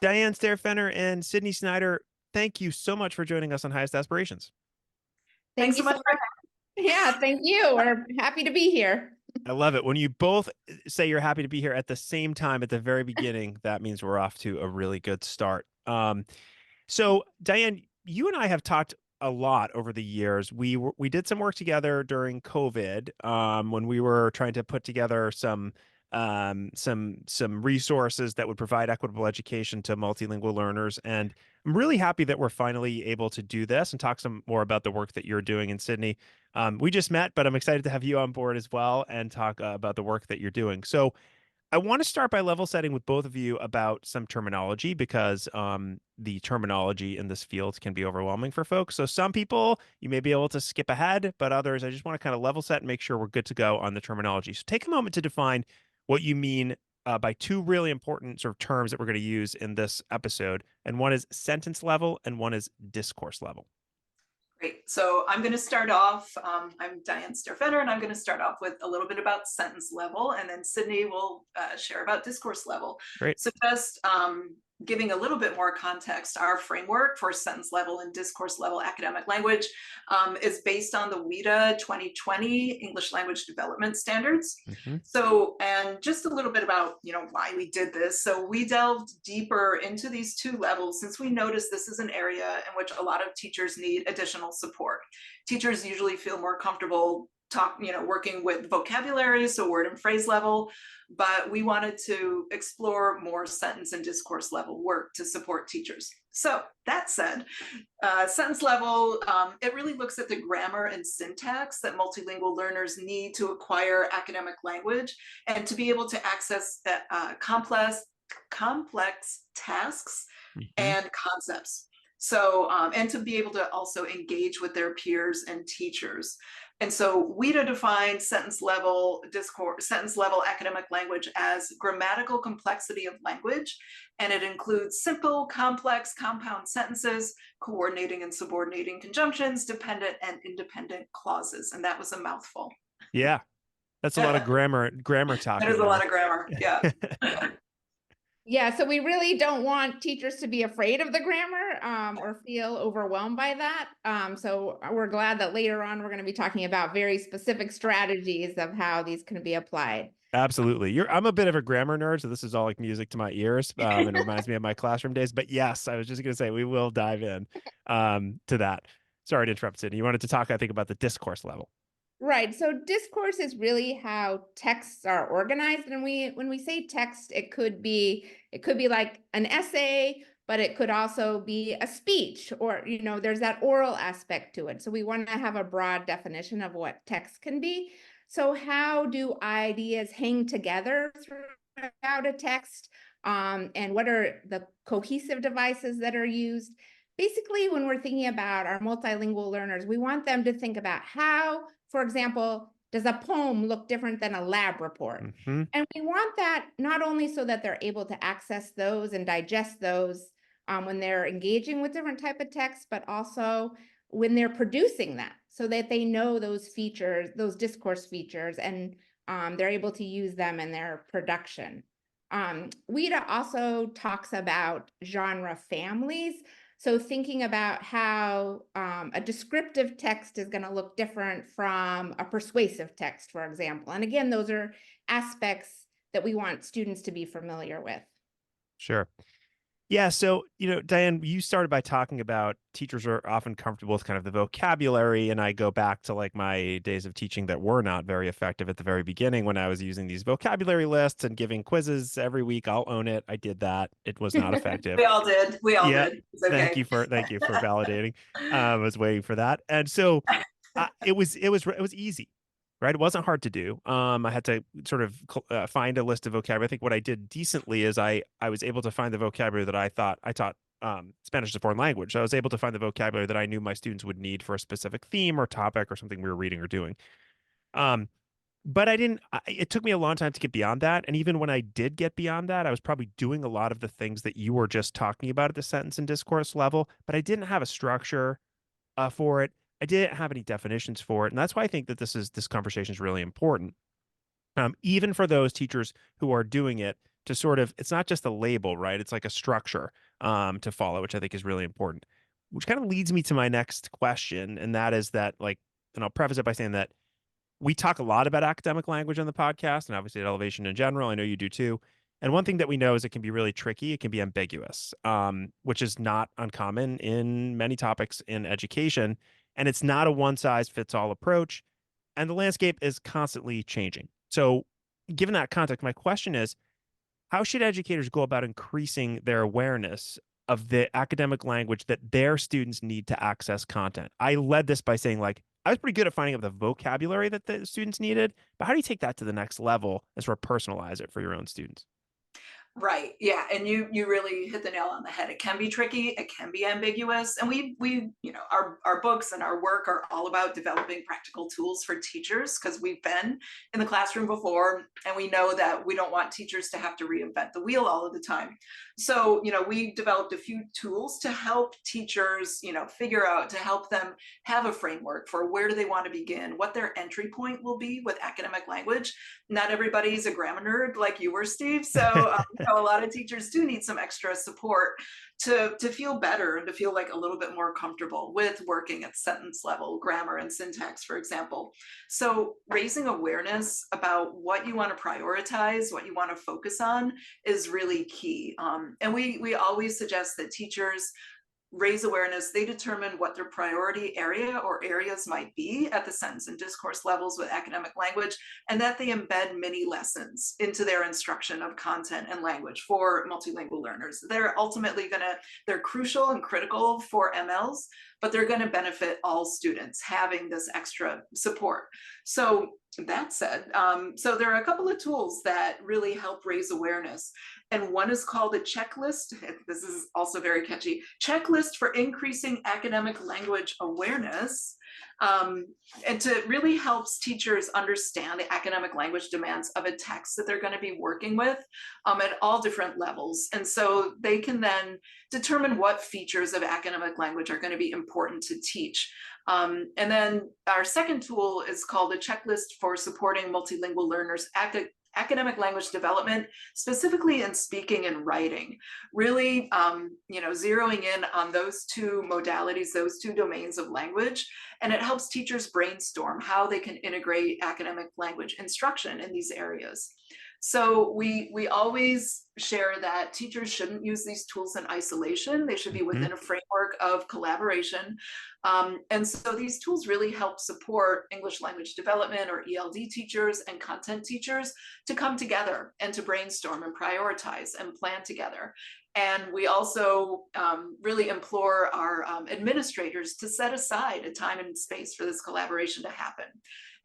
Diane, Staehr, Fenner, and Sydney Snyder, thank you so much for joining us on Highest Aspirations. Thank Thanks you so so much for much. Yeah, thank you. We're happy to be here. I love it. When you both say you're happy to be here at the same time at the very beginning, that means we're off to a really good start. So Diane, you and I have talked a lot over the years. We did some work together during COVID, when we were trying to put together some resources that would provide equitable education to multilingual learners. And I'm really happy that we're finally able to do this and talk some more about the work that you're doing in Sydney. We just met, but I'm excited to have you on board as well and talk about the work that you're doing. So I want to start by level setting with both of you about some terminology because the terminology in this field can be overwhelming for folks. So some people you may be able to skip ahead, but others I just want to kind of level set and make sure we're good to go on the terminology. So take a moment to define what you mean by two really important sort of terms that we're going to use in this episode. And one is sentence level and one is discourse level. Great. So I'm going to start off. I'm Diane Fenner, and I'm going to start off with a little bit about sentence level, and then Sydney will share about discourse level. Great. So just giving a little bit more context, our framework for sentence level and discourse level academic language is based on the WIDA 2020 English Language Development Standards. Mm-hmm. So, and just a little bit about, why we did this. So we delved deeper into these two levels since we noticed this is an area in which a lot of teachers need additional support. Teachers usually feel more comfortable working with vocabulary, so word and phrase level, but we wanted to explore more sentence and discourse level work to support teachers. So that said, sentence level, it really looks at the grammar and syntax that multilingual learners need to acquire academic language and to be able to access complex tasks and concepts. So, and to be able to also engage with their peers and teachers. And so WIDA defines sentence level academic language as grammatical complexity of language. And it includes simple, complex, compound sentences, coordinating and subordinating conjunctions, dependent and independent clauses. And that was a mouthful. Yeah, that's a lot of grammar talk. That is a lot of grammar. Yeah. Yeah, so we really don't want teachers to be afraid of the grammar or feel overwhelmed by that. So we're glad that later on we're going to be talking about very specific strategies of how these can be applied. Absolutely. I'm a bit of a grammar nerd, so this is all like music to my ears, and it reminds me of my classroom days. But yes, I was just going to say we will dive in to that. Sorry to interrupt, Sydney. You wanted to talk, I think, about the discourse level. Right. So discourse is really how texts are organized. And when we say text, it could be like an essay, but it could also be a speech or, there's that oral aspect to it. So we want to have a broad definition of what text can be. So how do ideas hang together throughout a text? And what are the cohesive devices that are used? Basically, when we're thinking about our multilingual learners, we want them to think about how, for example, does a poem look different than a lab report? Mm-hmm. And we want that not only so that they're able to access those and digest those when they're engaging with different type of texts, but also when they're producing that so that they know those features, those discourse features, and they're able to use them in their production. WIDA also talks about genre families. So thinking about how a descriptive text is going to look different from a persuasive text, for example. And again, those are aspects that we want students to be familiar with. Sure. Yeah. So, Diane, you started by talking about teachers are often comfortable with kind of the vocabulary. And I go back to like my days of teaching that were not very effective at the very beginning when I was using these vocabulary lists and giving quizzes every week. I'll own it. I did that. It was not effective. We all did. We all Yeah. did. It's okay. Thank you for validating. I was waiting for that. And so it was easy. Right. It wasn't hard to do. I had to sort of find a list of vocabulary. I think what I did decently is I was able to find the vocabulary that I taught Spanish as a foreign language. So I was able to find the vocabulary that I knew my students would need for a specific theme or topic or something we were reading or doing. But it took me a long time to get beyond that. And even when I did get beyond that, I was probably doing a lot of the things that you were just talking about at the sentence and discourse level, but I didn't have a structure for it. I didn't have any definitions for it. And that's why I think that this conversation is really important. Even for those teachers who are doing it to sort of, it's not just a label, right? It's like a structure to follow, which I think is really important. Which kind of leads me to my next question, and that is that, like, and I'll preface it by saying that we talk a lot about academic language on the podcast and obviously at Elevation in general. I know you do too. And one thing that we know is it can be really tricky. It can be ambiguous, which is not uncommon in many topics in education. And it's not a one size fits all approach. And the landscape is constantly changing. So, given that context, my question is, how should educators go about increasing their awareness of the academic language that their students need to access content? I led this by saying, like, I was pretty good at finding out the vocabulary that the students needed, but how do you take that to the next level and sort of personalize it for your own students? Right. Yeah. And you really hit the nail on the head. It can be tricky. It can be ambiguous. And we our books and our work are all about developing practical tools for teachers, because we've been in the classroom before and we know that we don't want teachers to have to reinvent the wheel all of the time. So, we developed a few tools to help teachers, figure out, to help them have a framework for where do they want to begin, what their entry point will be with academic language. Not everybody's a grammar nerd like you were, Steve. So a lot of teachers do need some extra support to feel better and to feel like a little bit more comfortable with working at sentence level grammar and syntax, for example. So raising awareness about what you want to prioritize, what you want to focus on, is really key. And we always suggest that teachers raise awareness. They determine what their priority area or areas might be at the sentence and discourse levels with academic language, and that they embed mini lessons into their instruction of content and language for multilingual learners. They're crucial and critical for MLs, but they're going to benefit all students having this extra support. So that said, so there are a couple of tools that really help raise awareness. And one is called a checklist. This is also very catchy. Checklist for increasing academic language awareness. And to really helps teachers understand the academic language demands of a text that they're going to be working with at all different levels. And so they can then determine what features of academic language are going to be important to teach. And then our second tool is called a checklist for supporting multilingual learners' academic language development, specifically in speaking and writing. Really, zeroing in on those two modalities, those two domains of language, and it helps teachers brainstorm how they can integrate academic language instruction in these areas. So we always share that teachers shouldn't use these tools in isolation. They should be within a framework of collaboration. And so these tools really help support English language development or ELD teachers and content teachers to come together and to brainstorm and prioritize and plan together. And we also really implore our administrators to set aside a time and space for this collaboration to happen.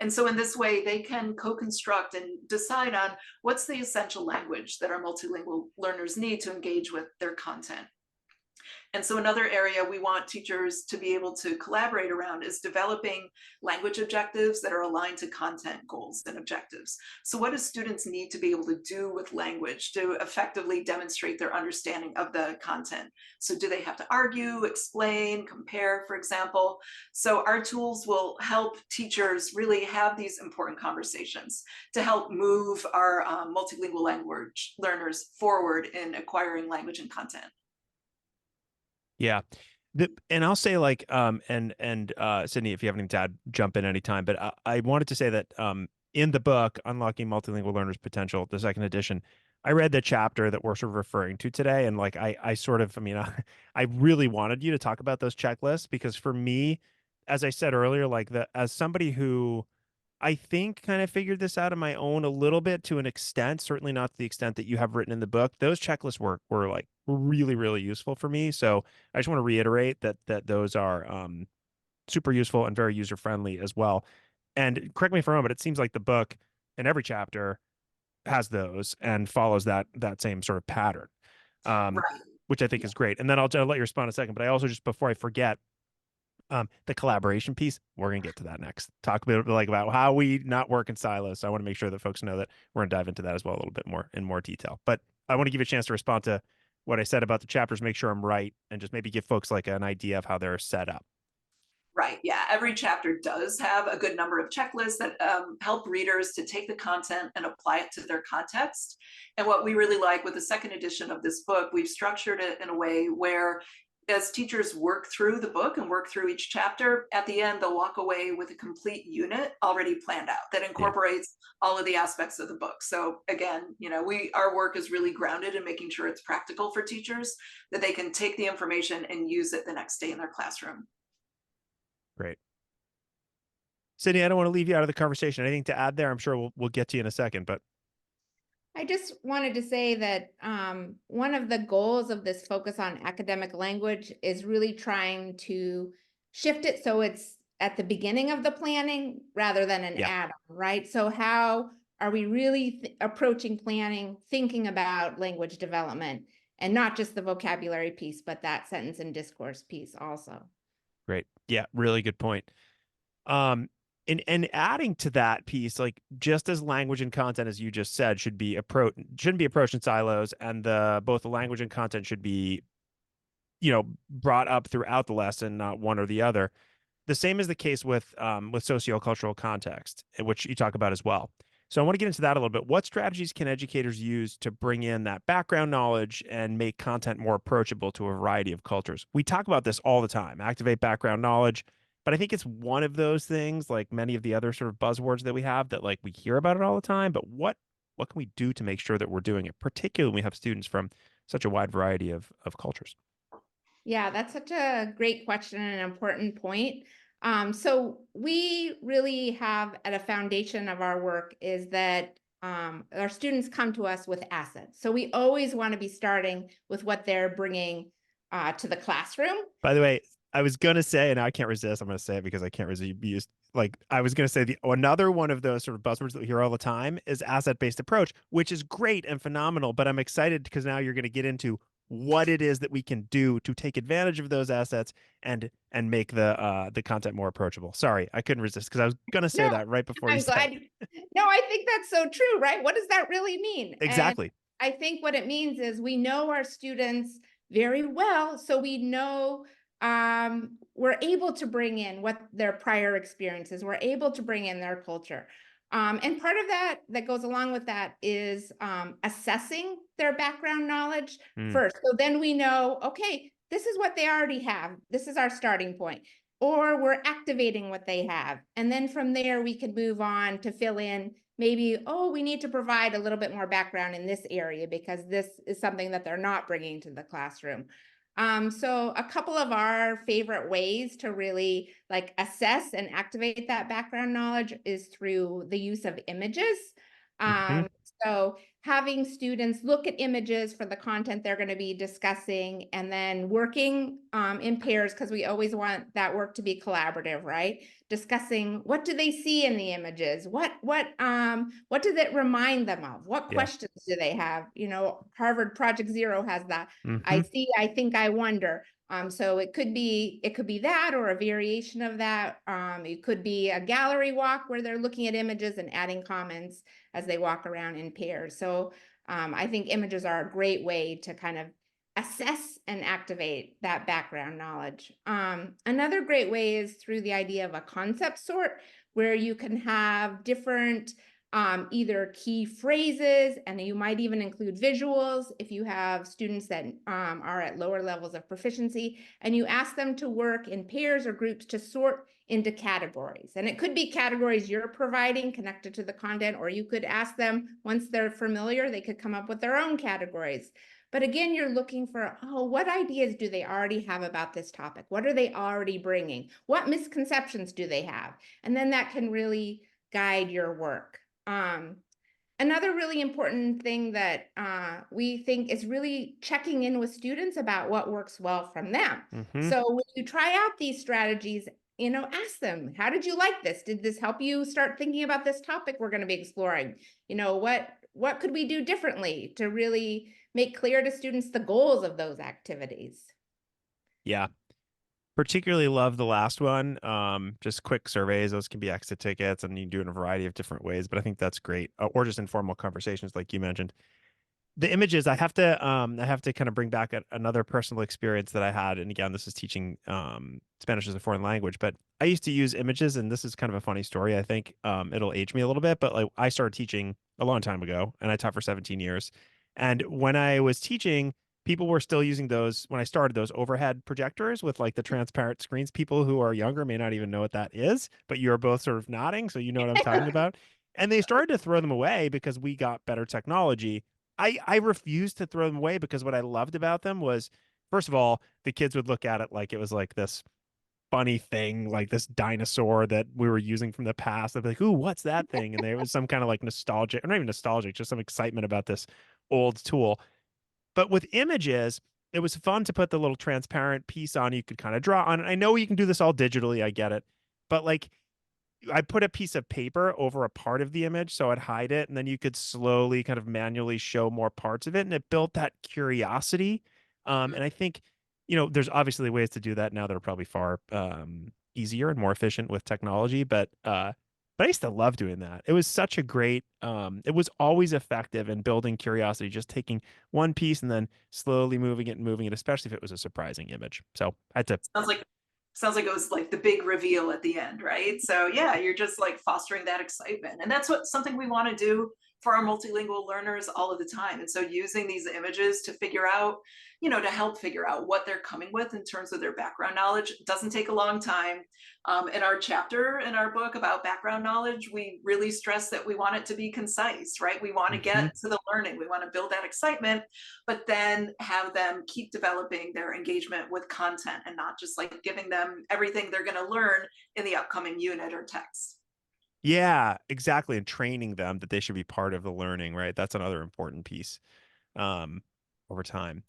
And so in this way, they can co-construct and decide on what's the essential language that our multilingual learners need to engage with their content. And so another area we want teachers to be able to collaborate around is developing language objectives that are aligned to content goals and objectives. So what do students need to be able to do with language to effectively demonstrate their understanding of the content? So do they have to argue, explain, compare, for example? So our tools will help teachers really have these important conversations to help move our multilingual language learners forward in acquiring language and content. Yeah. And I'll say, like, and Sydney, if you have anything to add, jump in anytime. But I wanted to say that in the book, Unlocking Multilingual Learners' Potential, the second edition, I read the chapter that we're sort of referring to today. And like, I sort of, I mean, I really wanted you to talk about those checklists, because for me, as I said earlier, like, as somebody who I think kind of figured this out on my own a little bit, to an extent, certainly not to the extent that you have written in the book, those checklists were like really, really useful for me. So I just want to reiterate that those are super useful and very user friendly as well. And correct me if I'm wrong, but it seems like the book in every chapter has those and follows that same sort of pattern, Right. which I think is great. And then I'll let you respond in a second, but I also, just before I forget, the collaboration piece, we're going to get to that next. Talk a bit like about how we not work in silos. So I want to make sure that folks know that we're going to dive into that as well a little bit more in more detail. But I want to give you a chance to respond to what I said about the chapters, make sure I'm right, and just maybe give folks like an idea of how they're set up. Right. Yeah. Every chapter does have a good number of checklists that help readers to take the content and apply it to their context. And what we really like with the second edition of this book, we've structured it in a way where as teachers work through the book and work through each chapter, at the end, they'll walk away with a complete unit already planned out that Yeah, incorporates all of the aspects of the book. So again, our work is really grounded in making sure it's practical for teachers, that they can take the information and use it the next day in their classroom. great. Sydney, I don't want to leave you out of the conversation. Anything to add there? I'm sure we'll get to you in a second, but I just wanted to say that one of the goals of this focus on academic language is really trying to shift it so it's at the beginning of the planning rather than an yeah, add-on, right? So how are we really approaching planning, thinking about language development, and not just the vocabulary piece, but that sentence and discourse piece also. great. Yeah, really good point. And adding to that piece, like just as language and content, as you just said, shouldn't be approached in silos, and both the language and content should be, brought up throughout the lesson, not one or the other. The same is the case with sociocultural context, which you talk about as well. So I want to get into that a little bit. What strategies can educators use to bring in that background knowledge and make content more approachable to a variety of cultures? We talk about this all the time, activate background knowledge, but I think it's one of those things, like many of the other sort of buzzwords that we have, that like we hear about it all the time, but what can we do to make sure that we're doing it, particularly when we have students from such a wide variety of cultures? Yeah, that's such a great question and an important point. So we really have at a foundation of our work is that our students come to us with assets. So we always want to be starting with what they're bringing to the classroom. By the way, I was gonna say, and I can't resist. I'm gonna say it because I can't resist. Like I was gonna say, the another one of those sort of buzzwords that we hear all the time is asset-based approach, which is great and phenomenal. But I'm excited because now you're gonna get into what it is that we can do to take advantage of those assets and make the content more approachable. Sorry, I couldn't resist because I was gonna say No, that right before you I'm said glad. it. No, I think that's so true, right? What does that really mean? And Exactly. I think what it means is we know our students very well, so we know we're able to bring in what their prior experiences, we're able to bring in their culture. And part of that goes along with that is assessing their background knowledge Mm, first. So then we know, okay, this is what they already have. This is our starting point. Or we're activating what they have. And then from there, we can move on to fill in maybe, oh, we need to provide a little bit more background in this area because this is something that they're not bringing to the classroom. So a couple of our favorite ways to really like assess and activate that background knowledge is through the use of images. hmm So having students look at images for the content they're going to be discussing and then working in pairs, because we always want that work to be collaborative, right? Discussing what do they see in the images? What does it remind them of? What Yeah. questions do they have? Harvard Project Zero has that. I hmm see, I think, I wonder. So it could be that or a variation of that. It could be a gallery walk where they're looking at images and adding comments as they walk around in pairs. So I think images are a great way to kind of assess and activate that background knowledge. Another great way is through the idea of a concept sort, where you can have different either key phrases, and you might even include visuals if you have students that are at lower levels of proficiency, and you ask them to work in pairs or groups to sort into categories. And it could be categories you're providing connected to the content, or you could ask them, once they're familiar, they could come up with their own categories. But again, you're looking for, oh, what ideas do they already have about this topic? What are they already bringing? What misconceptions do they have? And then that can really guide your work. Another really important thing that we think is really checking in with students about what works well from them. hmm So when you try out these strategies, ask them, how did you like this? Did this help you start thinking about this topic we're going to be exploring? What could we do differently to really make clear to students the goals of those activities? Yeah. Particularly love the last one. Just quick surveys. Those can be exit tickets, and you can do it in a variety of different ways. But I think that's great. Or just informal conversations, like you mentioned. the images I have to kind of bring back another personal experience that I had. And again, this is teaching Spanish as a foreign language, but I used to use images, and this is kind of a funny story. I think it'll age me a little bit, but like I started teaching a long time ago, and I taught for 17 years. And when I was teaching, people were still using those when I started, those overhead projectors with like the transparent screens. People who are younger may not even know what that is, but you're both sort of nodding, so you know what I'm talking about. And they started to throw them away because we got better technology. I refused to throw them away because what I loved about them was, first of all, the kids would look at it like it was like this funny thing, like this dinosaur that we were using from the past. They'd be like, "Ooh, what's that thing?" And there was some kind of like nostalgic, or not even nostalgic, just some excitement about this old tool. But with images, it was fun to put the little transparent piece on. You could kind of draw on it. I know you can do this all digitally. I get it. But like I put a piece of paper over a part of the image so I'd hide it, and then you could slowly kind of manually show more parts of it, and it built that curiosity. And I think, there's obviously ways to do that now that are probably far easier and more efficient with technology, but I used to love doing that. It was such a great, it was always effective in building curiosity, just taking one piece and then slowly moving it, especially if it was a surprising image. So I had to. Sounds like it was like the big reveal at the end, right? So yeah, you're just like fostering that excitement. And that's something we want to do for our multilingual learners all of the time. And so using these images to figure out, to help figure out what they're coming with in terms of their background knowledge doesn't take a long time. In our chapter in our book about background knowledge, we really stress that we want it to be concise, right? We want to Mhm. get to the learning. We want to build that excitement, but then have them keep developing their engagement with content and not just like giving them everything they're going to learn in the upcoming unit or text. Yeah, exactly. And training them that they should be part of the learning, right? That's another important piece um, over time.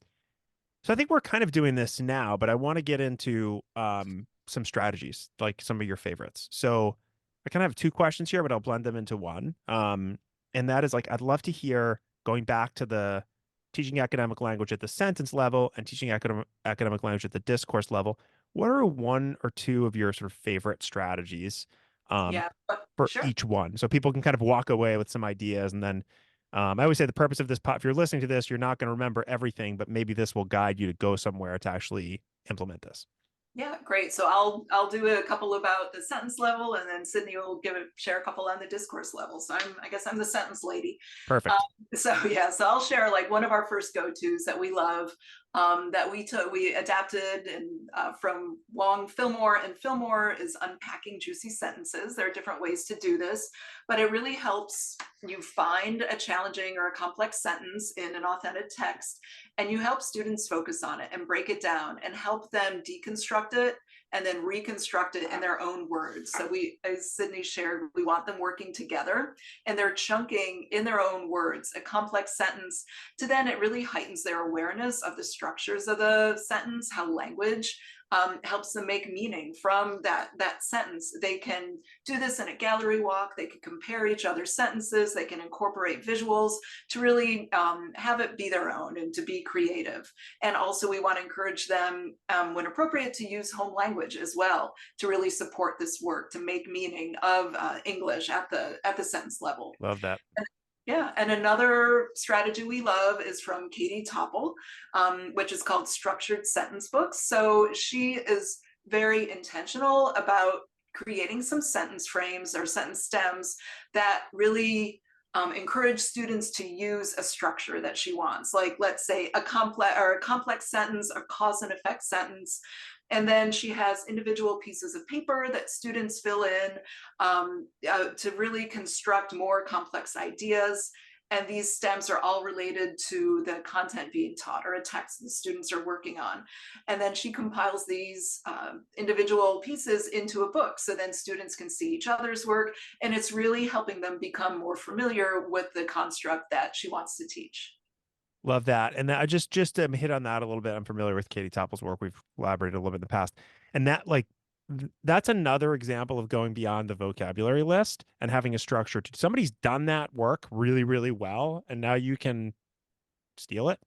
So I think we're kind of doing this now, but I want to get into some strategies, like some of your favorites. So I kind of have two questions here, but I'll blend them into one. And that is like, I'd love to hear going back to the teaching academic language at the sentence level and teaching academic language at the discourse level. What are one or two of your sort of favorite strategies um, Yeah, for sure. each one? So people can kind of walk away with some ideas, and then I always say the purpose of this if you're listening to this, you're not going to remember everything, but maybe this will guide you to go somewhere to actually implement this. Yeah, great. So I'll do a couple about the sentence level, and then Sydney will share a couple on the discourse level. So I guess I'm the sentence lady. Um, Perfect. so yeah, so I'll share like one of our first go-tos that we love, that we adapted and from Wong Fillmore, and Fillmore is unpacking juicy sentences. There are different ways to do this, but it really helps you find a challenging or a complex sentence in an authentic text, and you help students focus on it and break it down and help them deconstruct it and then reconstruct it in their own words. So we, as Sydney shared, we want them working together and they're chunking in their own words a complex sentence, to then it really heightens their awareness of the structures of the sentence, how language helps them make meaning from that sentence. They can do this in a gallery walk. They can compare each other's sentences. They can incorporate visuals to really have it be their own and to be creative. And also we want to encourage them, when appropriate, to use home language as well to really support this work, to make meaning of English at the sentence level. Love that. Yeah, and another strategy we love is from Katie Topple, which is called Structured Sentence Books. So she is very intentional about creating some sentence frames or sentence stems that really encourage students to use a structure that she wants. Like, let's say a complex sentence, a cause and effect sentence. And then she has individual pieces of paper that students fill in to really construct more complex ideas. And these stems are all related to the content being taught or a text the students are working on. And then she compiles these individual pieces into a book. So then students can see each other's work, and it's really helping them become more familiar with the construct that she wants to teach. Love that. And that, I just to hit on that a little bit. I'm familiar with Katie Topple's work. We've collaborated a little bit in the past. And that like that's another example of going beyond the vocabulary list and having a structure to somebody's done that work really, really well. And now you can steal it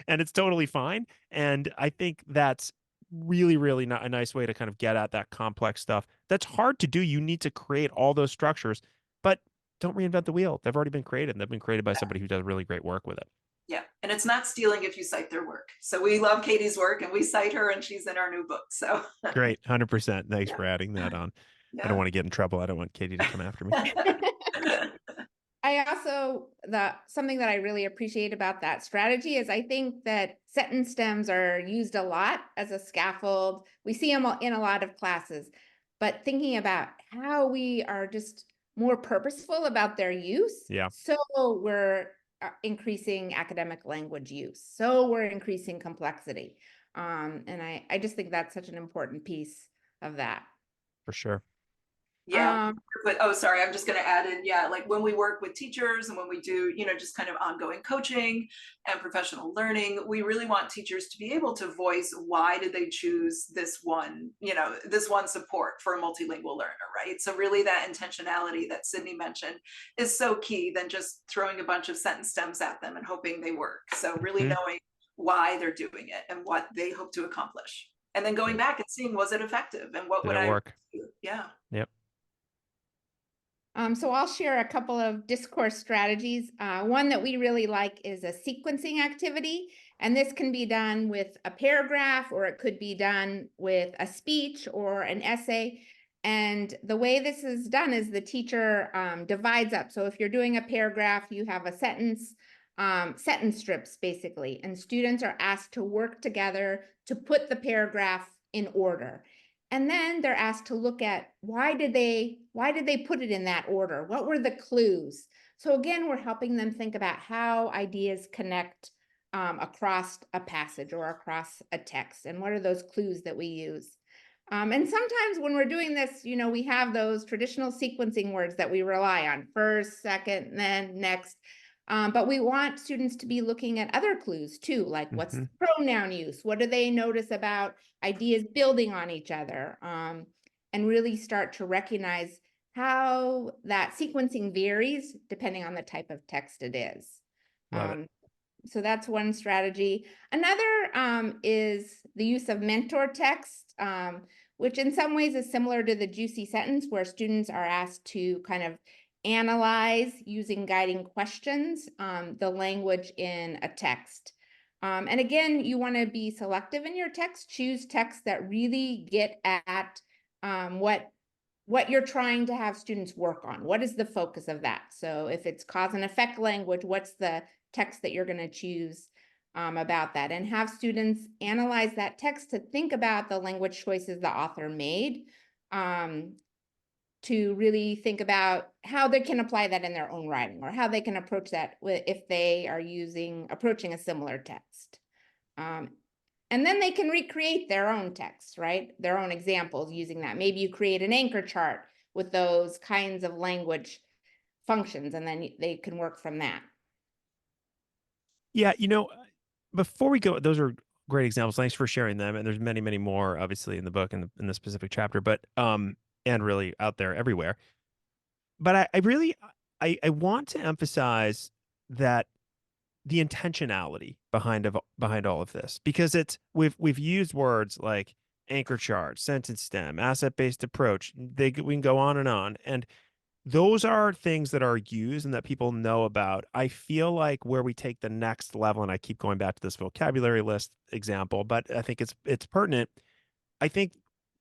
and it's totally fine. And I think that's really, really not a nice way to kind of get at that complex stuff. That's hard to do. You need to create all those structures, but don't reinvent the wheel. They've already been created, and they've been created by somebody who does really great work with it. Yeah, and it's not stealing if you cite their work. So we love Katie's work and we cite her and she's in our new book. So Great. 100%. Thanks yeah, for adding that on. I don't yeah. want to get in trouble. I don't want Katie to come after me. I also, something that I really appreciate about that strategy is I think that sentence stems are used a lot as a scaffold. We see them in a lot of classes, but thinking about how we are just more purposeful about their use. Yeah. So we're increasing academic language use. So we're increasing complexity. And I just think that's such an important piece of that. For sure. Yeah, but oh, sorry, I'm just going to add in, yeah, like when we work with teachers and when we do, just kind of ongoing coaching and professional learning, we really want teachers to be able to voice why did they choose this one, this one support for a multilingual learner, right? So really that intentionality that Sydney mentioned is so key than just throwing a bunch of sentence stems at them and hoping they work. So really knowing why they're doing it and what they hope to accomplish. And then going back and seeing, was it effective and what Did would it I work? do? Yeah. Yep. So I'll share a couple of discourse strategies. One that we really like is a sequencing activity. And this can be done with a paragraph, or it could be done with a speech or an essay. And the way this is done is the teacher divides up. So if you're doing a paragraph, you have a sentence strips basically, and students are asked to work together to put the paragraph in order. And then they're asked to look at why did they put it in that order? What were the clues? So again, we're helping them think about how ideas connect across a passage or across a text, and what are those clues that we use? And sometimes when we're doing this, we have those traditional sequencing words that we rely on: first, second, then next. But we want students to be looking at other clues too, like what's pronoun use? What do they notice about ideas building on each other? And really start to recognize how that sequencing varies depending on the type of text it is. Love it. So that's one strategy. Another is the use of mentor text, which in some ways is similar to the juicy sentence, where students are asked to kind of analyze, using guiding questions, the language in a text. And again, you want to be selective in your text. Choose texts that really get at what you're trying to have students work on. What is the focus of that? So if it's cause and effect language, what's the text that you're going to choose about that? And have students analyze that text to think about the language choices the author made, to really think about how they can apply that in their own writing, or how they can approach that if they are approaching a similar text. And then they can recreate their own text, right? Their own examples using that. Maybe you create an anchor chart with those kinds of language functions, and then they can work from that. Yeah, before we go, those are great examples. Thanks for sharing them. And there's many, many more, obviously, in the book and in the specific chapter, but and really out there everywhere. But I want to emphasize that the intentionality behind all of this, because we've used words like anchor chart, sentence stem, asset-based approach. We can go on, and those are things that are used and that people know about. I feel like where we take the next level, and I keep going back to this vocabulary list example, but I think it's pertinent. I think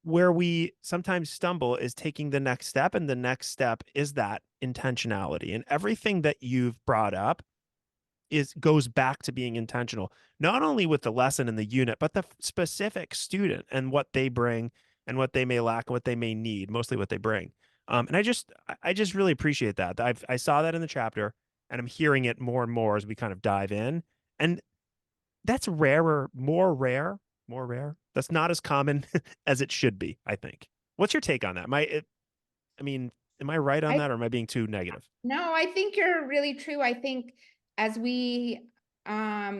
where we sometimes stumble is taking the next step, and the next step is that intentionality. And everything that you've brought up goes back to being intentional, not only with the lesson and the unit, but the specific student and what they bring and what they may lack and what they may need, mostly what they bring. And I just really appreciate that. I saw that in the chapter, and I'm hearing it more and more as we kind of dive in. And that's more rare. That's not as common as it should be, I think. What's your take on that? Am I right on that, or am I being too negative? No, I think you're really true. I think as we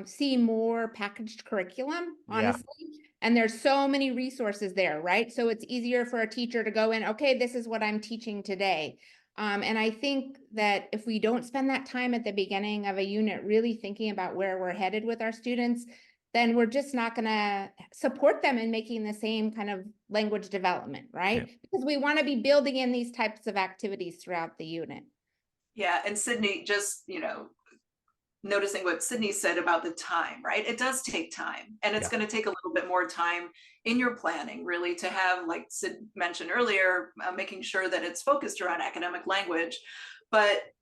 see more packaged curriculum, honestly, and there's so many resources there, right? So it's easier for a teacher to go in, okay, this is what I'm teaching today. And I think that if we don't spend that time at the beginning of a unit really thinking about where we're headed with our students, then we're just not going to support them in making the same kind of language development, right? Because we want to be building in these types of activities throughout the unit. Yeah, and Sydney, just, noticing what Sydney said about the time, right? It does take time, and it's Yeah. going to take a little bit more time in your planning, really, to have, like Sid mentioned earlier, making sure that it's focused around academic language, but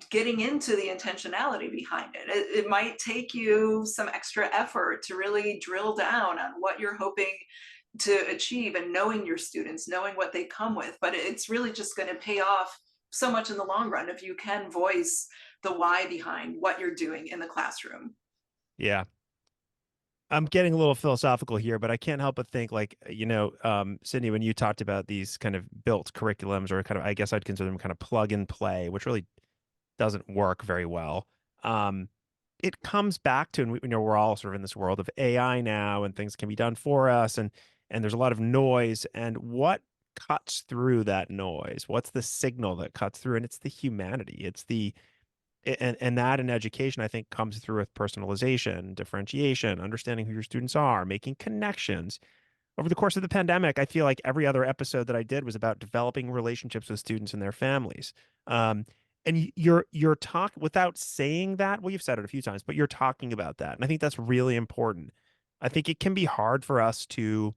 getting into the intentionality behind it. It might take you some extra effort to really drill down on what you're hoping to achieve, and knowing your students, knowing what they come with. But it's really just going to pay off so much in the long run if you can voice the why behind what you're doing in the classroom. Yeah. I'm getting a little philosophical here, but I can't help but think like, Sydney, when you talked about these kind of built curriculums, or kind of, I guess I'd consider them kind of plug and play, which really doesn't work very well. Um, it comes back to, and we're all sort of in this world of AI now, and things can be done for us, and there's a lot of noise. And what cuts through that noise? What's the signal that cuts through? And it's the humanity. It's the and that in education, I think, comes through with personalization, differentiation, understanding who your students are, making connections. Over the course of the pandemic, I feel like every other episode that I did was about developing relationships with students and their families. And you're talk without saying that. Well, you've said it a few times, but you're talking about that, and I think that's really important. I think it can be hard for us to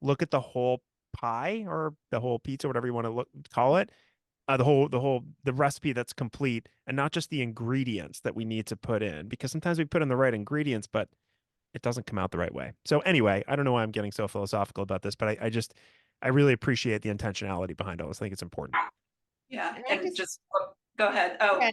look at the whole pie or the whole pizza, whatever you want to call it, the recipe that's complete, and not just the ingredients that we need to put in, because sometimes we put in the right ingredients, but it doesn't come out the right way. So anyway, I don't know why I'm getting so philosophical about this, but I really appreciate the intentionality behind all this. I think it's important. Yeah, And I and just, just go ahead. yeah, Oh,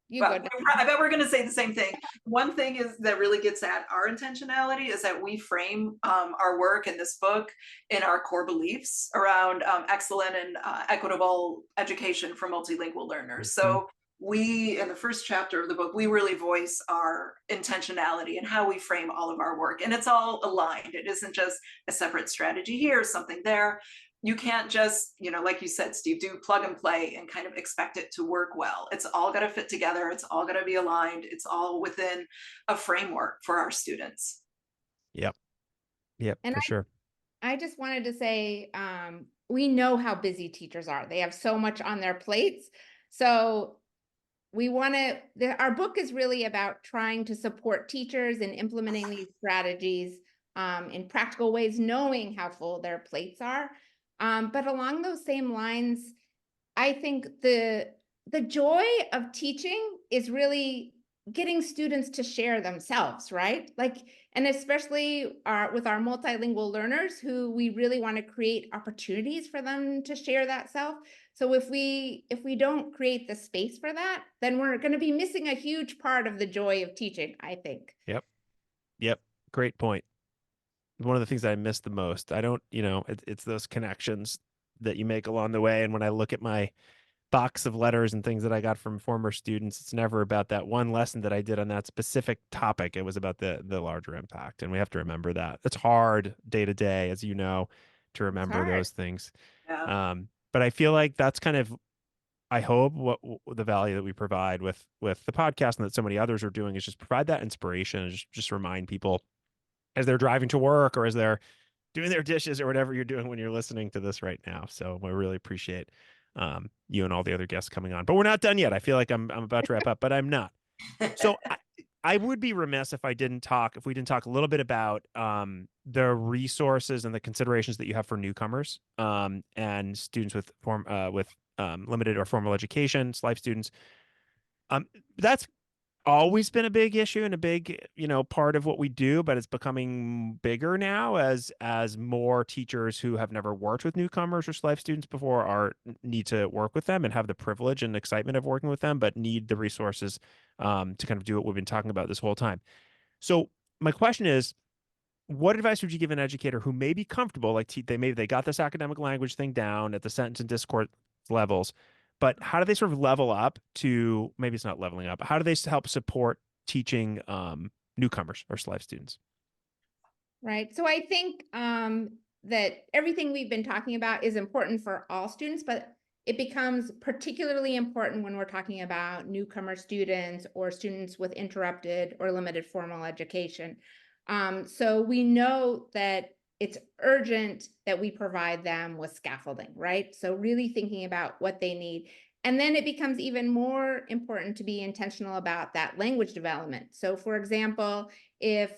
you well, go. I bet we're going to say the same thing. One thing is that really gets at our intentionality is that we frame our work in this book in our core beliefs around excellent and equitable education for multilingual learners. Mhm. So we, in the first chapter of the book, we really voice our intentionality and how we frame all of our work. And it's all aligned. It isn't just a separate strategy here, something there. You can't just, like you said, Steve, do plug and play and kind of expect it to work well. It's all got to fit together. It's all got to be aligned. It's all within a framework for our students. Yep. Yep, And for sure. I just wanted to say, we know how busy teachers are. They have so much on their plates. So we want to, our book is really about trying to support teachers in implementing these strategies in practical ways, knowing how full their plates are. But along those same lines, I think the joy of teaching is really getting students to share themselves, right? Like, and especially with our multilingual learners, who we really want to create opportunities for them to share that self. So if we don't create the space for that, then we're going to be missing a huge part of the joy of teaching, I think. Yep. Yep. Great point. One of the things that I miss the most. I don't, it's those connections that you make along the way. And when I look at my box of letters and things that I got from former students, it's never about that one lesson that I did on that specific topic. It was about the larger impact. And we have to remember that. It's hard day to day, as you know, to It's remember hard. those things. Yeah. But I feel like that's kind of, I hope, what the value that we provide with the podcast, and that so many others are doing, is just provide that inspiration and just remind people as they're driving to work, or as they're doing their dishes, or whatever you're doing when you're listening to this right now. So we really appreciate you and all the other guests coming on. But we're not done yet. I feel like I'm about to wrap up, but I'm not. So I would be remiss if we didn't talk a little bit about the resources and the considerations that you have for newcomers and students with limited or formal education, life students. That's always been a big issue and a big, part of what we do, but it's becoming bigger now as more teachers who have never worked with newcomers or life students before need to work with them and have the privilege and excitement of working with them, but need the resources to kind of do what we've been talking about this whole time. So my question is, what advice would you give an educator who may be comfortable, like they got this academic language thing down at the sentence and discourse levels, but how do they sort of level up to, maybe it's not leveling up, how do they help support teaching newcomers or life students? Right. So I think that everything we've been talking about is important for all students, but it becomes particularly important when we're talking about newcomer students or students with interrupted or limited formal education. So we know that it's urgent that we provide them with scaffolding, right? So really thinking about what they need. And then it becomes even more important to be intentional about that language development. So for example, if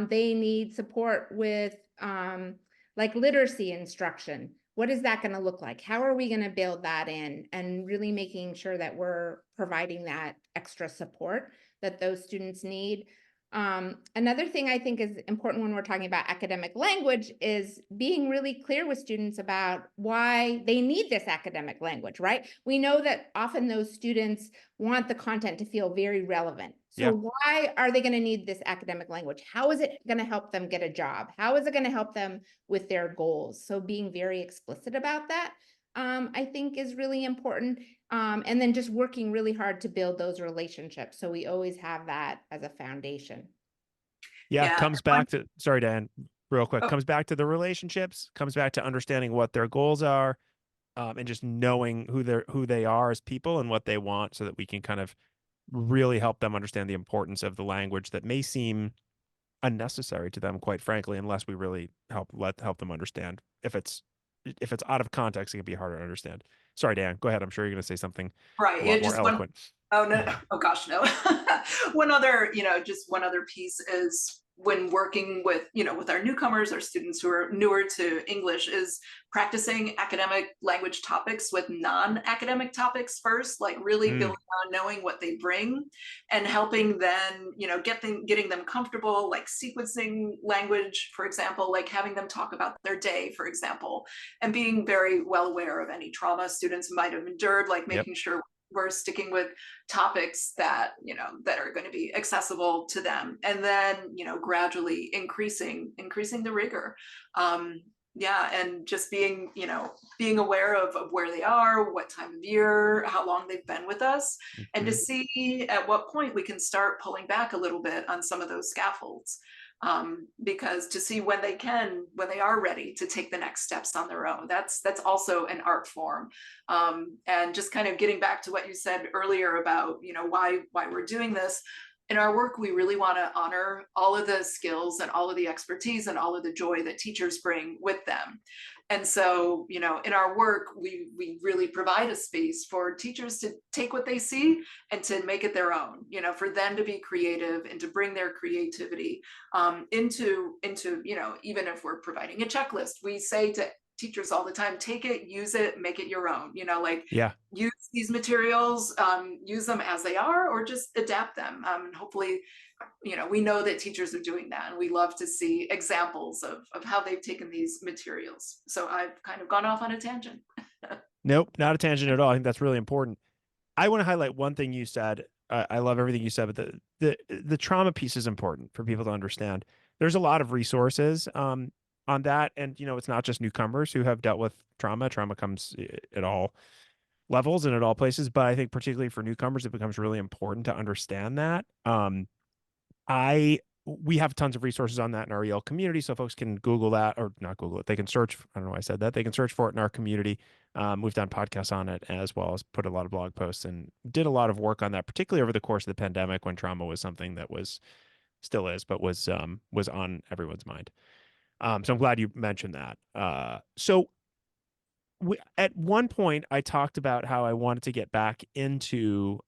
they need support with like literacy instruction, what is that going to look like? How are we going to build that in, and really making sure that we're providing that extra support that those students need? Another thing I think is important when we're talking about academic language is being really clear with students about why they need this academic language, right? We know that often those students want the content to feel very relevant. So Yeah. why are they going to need this academic language? How is it going to help them get a job? How is it going to help them with their goals? So being very explicit about that, I think is really important. And then just working really hard to build those relationships. So we always have that as a foundation. Yeah, Yeah. comes back to, sorry, Diane, real quick, Oh. comes back to the relationships, comes back to understanding what their goals are, and just knowing who they are as people and what they want, so that we can kind of really help them understand the importance of the language that may seem unnecessary to them, quite frankly, unless we really help them understand. If it's out of context, it can be harder to understand. Sorry, Dan, go ahead. I'm sure you're going to say something Right. a lot It more just eloquent. Oh no! Oh gosh, no. One other, just one other piece is when working with, with our newcomers, our students who are newer to English, is practicing academic language topics with non-academic topics first, like really building on knowing what they bring and helping then, getting them comfortable, like sequencing language, for example, like having them talk about their day, for example, and being very well aware of any trauma students might have endured, like Yep. making sure we're sticking with topics that that are going to be accessible to them, and then gradually increasing the rigor. Yeah, and just being aware of where they are, what time of year, how long they've been with us, and to see at what point we can start pulling back a little bit on some of those scaffolds, because to see when they are ready to take the next steps on their own, that's also an art form. And just kind of getting back to what you said earlier about why we're doing this. In our work, we really want to honor all of the skills and all of the expertise and all of the joy that teachers bring with them. And so, in our work, we really provide a space for teachers to take what they see and to make it their own, for them to be creative and to bring their creativity into, even if we're providing a checklist, we say to teachers all the time, take it, use it, make it your own, Yeah. use these materials, use them as they are, or just adapt them. And hopefully, we know that teachers are doing that, and we love to see examples of how they've taken these materials. So I've kind of gone off on a tangent. Nope, not a tangent at all. I think that's really important. I want to highlight one thing you said. I love everything you said, but the trauma piece is important for people to understand. There's a lot of resources on that, and it's not just newcomers who have dealt with trauma. Trauma comes at all levels and at all places, but I think particularly for newcomers, it becomes really important to understand that. We have tons of resources on that in our EL community, so folks can Google that, or not Google it. They can search. I don't know why I said that. They can search for it in our community. We've done podcasts on it, as well as put a lot of blog posts and did a lot of work on that, particularly over the course of the pandemic, when trauma was something that still is, but was on everyone's mind. So I'm glad you mentioned that. So at one point, I talked about how I wanted to get back into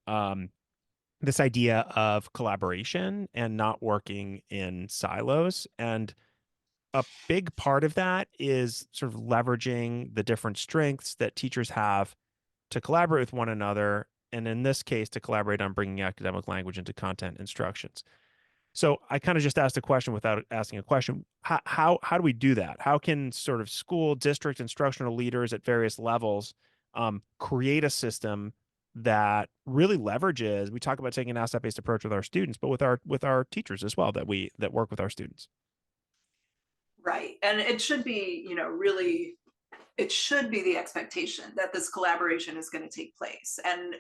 this idea of collaboration and not working in silos. And a big part of that is sort of leveraging the different strengths that teachers have to collaborate with one another. And in this case, to collaborate on bringing academic language into content instructions. So I kind of just asked a question without asking a question. How do we do that? How can sort of school, district, instructional leaders at various levels create a system that really leverages? We talk about taking an asset-based approach with our students, but with our teachers as well, that work with our students. Right, and it should be, really, it should be the expectation that this collaboration is going to take place, and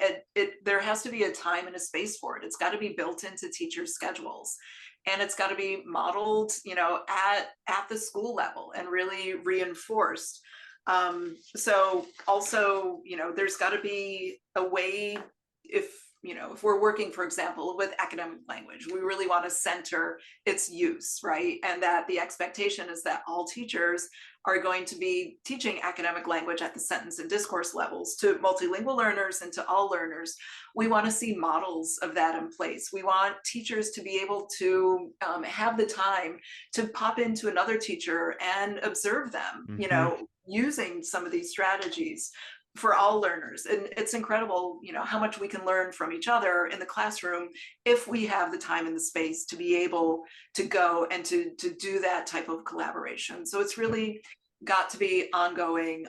there has to be a time and a space for it. It's got to be built into teachers' schedules, and it's got to be modeled, at the school level and really reinforced. So also, there's got to be a way, if if we're working, for example, with academic language, we really want to center its use, right? And that the expectation is that all teachers are going to be teaching academic language at the sentence and discourse levels to multilingual learners and to all learners. We want to see models of that in place. We want teachers to be able to have the time to pop into another teacher and observe them, using some of these strategies for all learners. And it's incredible, how much we can learn from each other in the classroom if we have the time and the space to be able to go and to do that type of collaboration. So it's really got to be ongoing.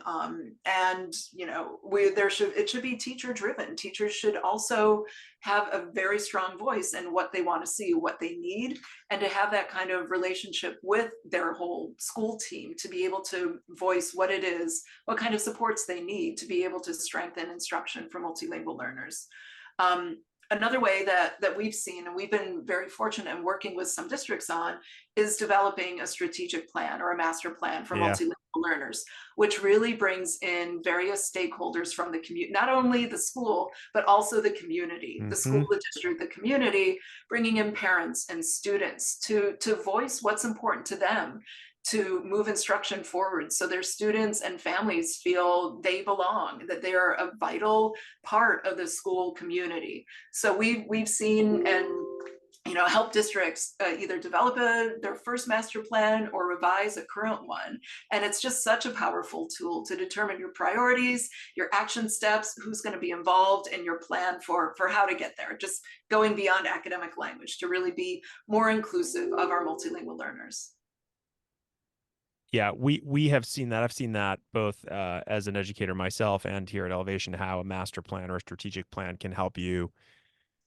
And it should be teacher driven. Teachers should also have a very strong voice in what they want to see, what they need, and to have that kind of relationship with their whole school team to be able to voice what it is, what kind of supports they need to be able to strengthen instruction for multilingual learners. Another way that we've seen, and we've been very fortunate in working with some districts on, is developing a strategic plan or a master plan for multilingual learners, which really brings in various stakeholders from the community, not only the school, but also the community, the school, the district, the community, bringing in parents and students to voice what's important to them, to move instruction forward so their students and families feel they belong, that they are a vital part of the school community. So we've seen and help districts either develop their first master plan or revise a current one. And it's just such a powerful tool to determine your priorities, your action steps, who's going to be involved, and your plan for how to get there, just going beyond academic language to really be more inclusive of our multilingual learners. Yeah, we have seen that. I've seen that both as an educator myself and here at Elevation, how a master plan or a strategic plan can help you,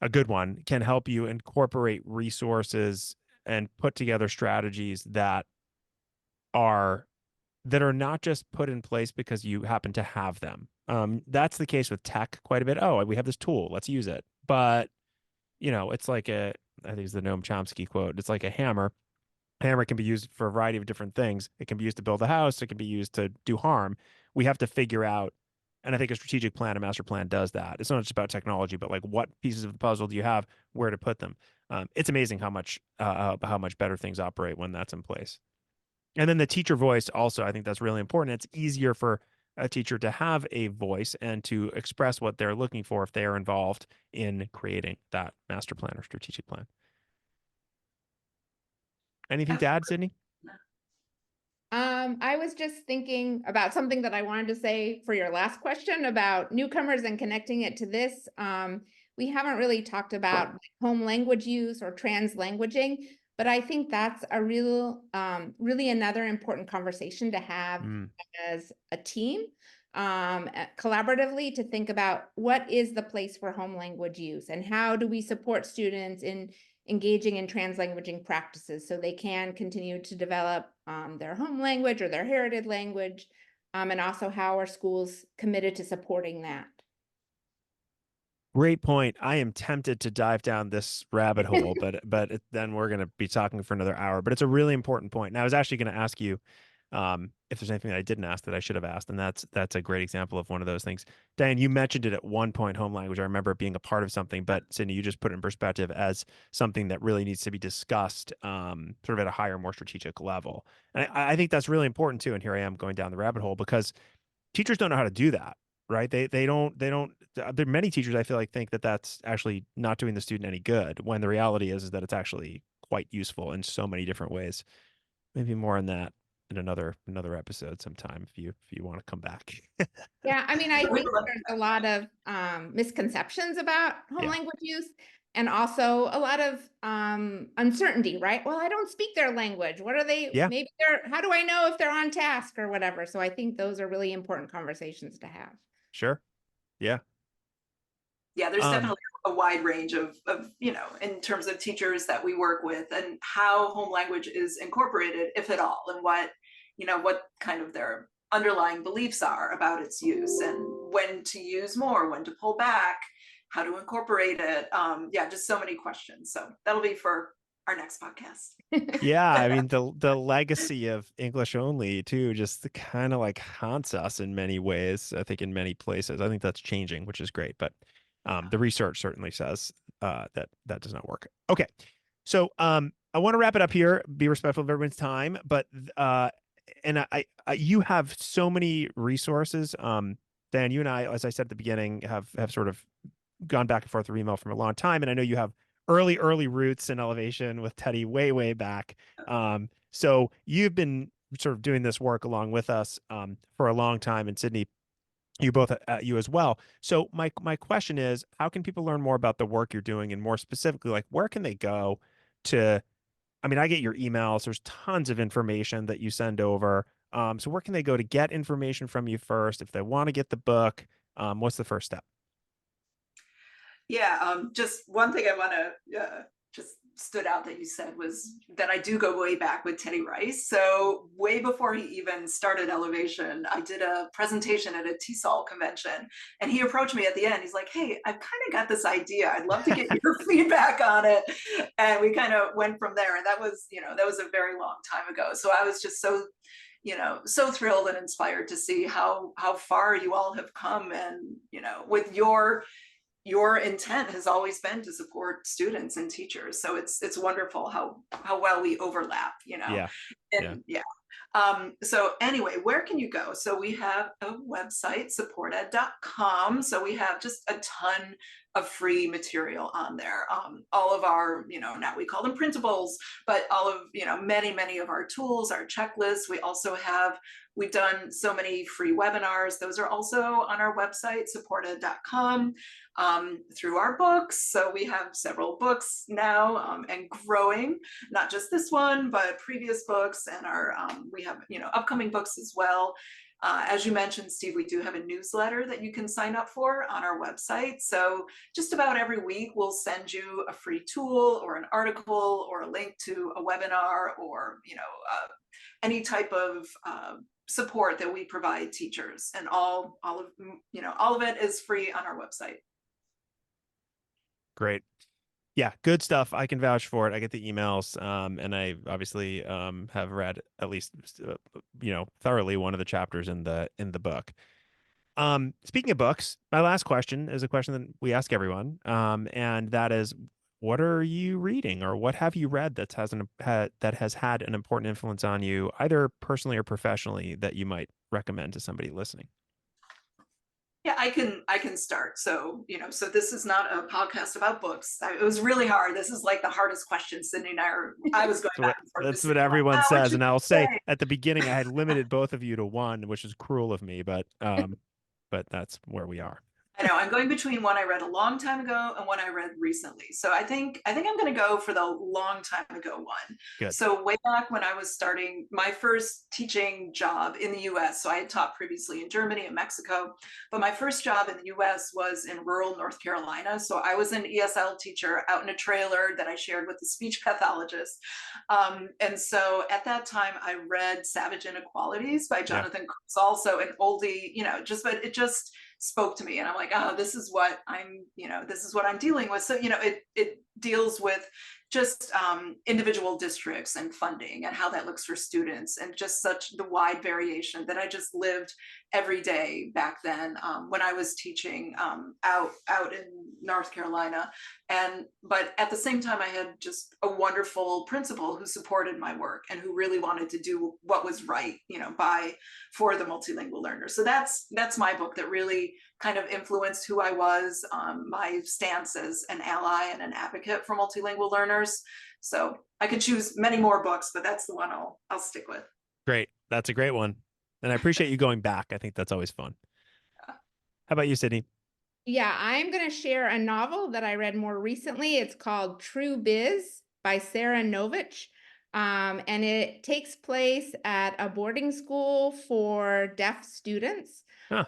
a good one, can help you incorporate resources and put together strategies that are not just put in place because you happen to have them. That's the case with tech quite a bit. Oh, we have this tool, let's use it. But, it's like I think it's the Noam Chomsky quote, it's like a hammer. Hammer can be used for a variety of different things. It can be used to build a house. It can be used to do harm. We have to figure out, and I think a strategic plan, a master plan does that. It's not just about technology, but like what pieces of the puzzle do you have, where to put them. It's amazing how much better things operate when that's in place. And then the teacher voice also, I think that's really important. It's easier for a teacher to have a voice and to express what they're looking for if they are involved in creating that master plan or strategic plan. Anything to add, Sydney? I was just thinking about something that I wanted to say for your last question about newcomers and connecting it to this. We haven't really talked about home language use or translanguaging, but I think that's a really another important conversation to have as a team, collaboratively, to think about what is the place for home language use and how do we support students in engaging in translanguaging practices so they can continue to develop their home language or their heritage language, and also how are schools committed to supporting that. Great point. I am tempted to dive down this rabbit hole, but then we're going to be talking for another hour. But it's a really important point. And I was actually going to ask you if there's anything that I didn't ask that I should have asked, and that's a great example of one of those things. Diane, you mentioned it at one point, home language. I remember it being a part of something, but Sydney, you just put it in perspective as something that really needs to be discussed sort of at a higher, more strategic level. And I think that's really important too. And here I am going down the rabbit hole because teachers don't know how to do that. Right. They don't, there are many teachers I feel like think that that's actually not doing the student any good, when the reality is that it's actually quite useful in so many different ways. Maybe more on that in another episode sometime if you want to come back. Yeah, I mean, I think there's a lot of misconceptions about home language use, and also a lot of uncertainty, right? Well, I don't speak their language. What are they? Yeah. Maybe how do I know if they're on task or whatever? So I think those are really important conversations to have. Sure. Yeah. Yeah, there's definitely a wide range of in terms of teachers that we work with and how home language is incorporated, if at all, and what kind of their underlying beliefs are about its use and when to use more, when to pull back, how to incorporate it. Yeah, just so many questions. So that'll be for our next podcast. Yeah, I mean the legacy of English only too just kind of like haunts us in many ways. I think in many places. I think that's changing, which is great. But The research certainly says that does not work. Okay, so I want to wrap it up here. Be respectful of everyone's time, but and I you have so many resources. Dan, you and I, as I said at the beginning, have sort of gone back and forth through email from a long time, and I know you have early roots in elevation with Teddy way back. So you've been sort of doing this work along with us for a long time, and Sydney, you both you as well. So my question is, how can people learn more about the work you're doing, and more specifically, like where can they go to? I mean, I get your emails. There's tons of information that you send over. So where can they go to get information from you first? If they want to get the book, what's the first step? Yeah, just one thing I want to just stood out that you said was that I do go way back with Teddy Rice. So way before he even started Elevation, I did a presentation at a TESOL convention, and he approached me at the end. He's like, "Hey, I've kind of got this idea. I'd love to get your feedback on it." And we kind of went from there. And that was a very long time ago. So I was just so so thrilled and inspired to see how far you all have come, and with your intent has always been to support students and teachers. So it's wonderful how well we overlap, Yeah. And yeah. So anyway, where can you go? So we have a website, supported.com. So we have just a ton of free material on there. All of our, now we call them printables, but all of, many of our tools, our checklists. We've done so many free webinars. Those are also on our website, supported.com. Through our books. So we have several books now and growing, not just this one, but previous books, and we have, upcoming books as well. As you mentioned, Steve, we do have a newsletter that you can sign up for on our website. So just about every week, we'll send you a free tool or an article or a link to a webinar, or, any type of support that we provide teachers, and all of it is free on our website. Great. Yeah, good stuff. I can vouch for it. I get the emails, and I obviously have read at least thoroughly one of the chapters in the book. Speaking of books, my last question is a question that we ask everyone, and that is, what are you reading, or what have you read that has had an important influence on you, either personally or professionally, that you might recommend to somebody listening? Yeah, I can start. So, so this is not a podcast about books. It was really hard. This is like the hardest question Sydney and I was going back and forth. That's what everyone says. And I'll say at the beginning, I had limited both of you to one, which is cruel of me, but that's where we are. I know, I'm going between one I read a long time ago and one I read recently. So I think I'm going to go for the long time ago one. Good. So way back when I was starting my first teaching job in the US, so I had taught previously in Germany and Mexico, but my first job in the US was in rural North Carolina. So I was an ESL teacher out in a trailer that I shared with the speech pathologist. And so at that time I read Savage Inequalities by Jonathan Coates, also an oldie, but it just spoke to me, and I'm like, oh, this is what I'm dealing with. So, it deals with just individual districts and funding and how that looks for students, and just such the wide variation that I just lived every day back then when I was teaching out in North Carolina. But at the same time, I had just a wonderful principal who supported my work and who really wanted to do what was right, for the multilingual learners. So that's my book that really kind of influenced who I was, my stance as an ally and an advocate for multilingual learners. So I could choose many more books, but that's the one I'll stick with. Great. That's a great one. And I appreciate you going back. I think that's always fun. How about you, Sydney? Yeah, I'm going to share a novel that I read more recently. It's called True Biz by Sarah Novich. And it takes place at a boarding school for deaf students. Huh.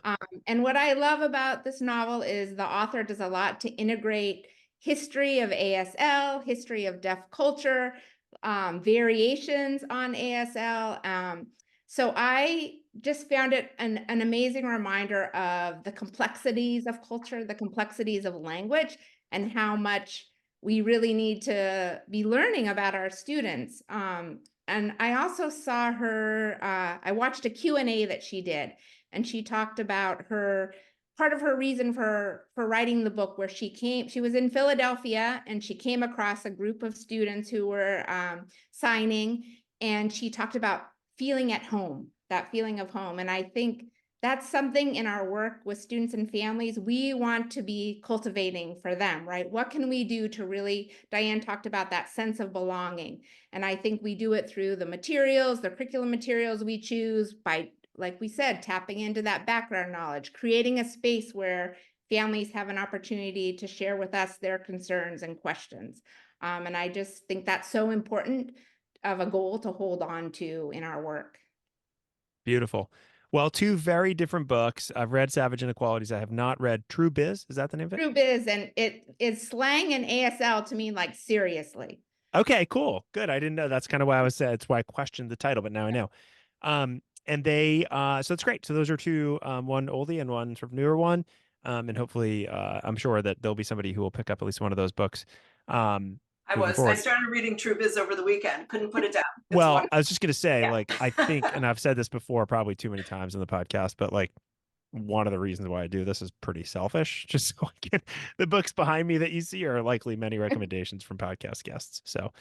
And what I love about this novel is the author does a lot to integrate history of ASL, history of deaf culture, variations on ASL. So I just found it an amazing reminder of the complexities of culture, the complexities of language, and how much we really need to be learning about our students. And I also saw her, I watched a Q&A that she did, and she talked about her part of her reason for writing the book, where she was in Philadelphia and she came across a group of students who were signing, and she talked about feeling at home, that feeling of home. And I think that's something in our work with students and families we want to be cultivating for them, right? What can we do to really, Diane talked about that sense of belonging. And I think we do it through the materials, the curriculum materials we choose, by, like we said, tapping into that background knowledge, creating a space where families have an opportunity to share with us their concerns and questions. And I just think that's so important of a goal to hold on to in our work. Beautiful. Well, two very different books. I've read Savage Inequalities. I have not read True Biz. Is that the name of it? True Biz, and it is slang and ASL to mean like seriously. Okay, cool. Good. I didn't know. That's kind of why I was it's why I questioned the title, but now I know. And they so it's great. So those are two, one oldie and one sort of newer one. And hopefully I'm sure that there'll be somebody who will pick up at least one of those books. I started reading True Biz over the weekend. Couldn't put it down. Well, I was just gonna say, Yeah. like, I think, and I've said this before probably too many times in the podcast, but like one of the reasons why I do this is pretty selfish. Just so I can, the books behind me that you see are likely many recommendations from podcast guests. So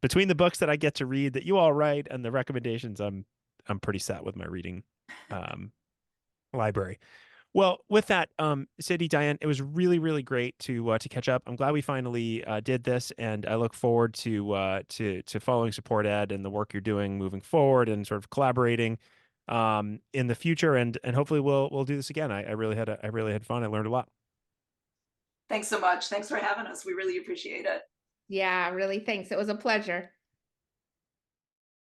between the books that I get to read that you all write and the recommendations, I'm pretty set with my reading library. Well, with that, Sydney, Diane, it was really, really great to catch up. I'm glad we finally did this, and I look forward to following Support Ed and the work you're doing moving forward, and sort of collaborating in the future. And hopefully we'll do this again. I really had fun. I learned a lot. Thanks so much. Thanks for having us. We really appreciate it. Yeah, really, thanks. It was a pleasure.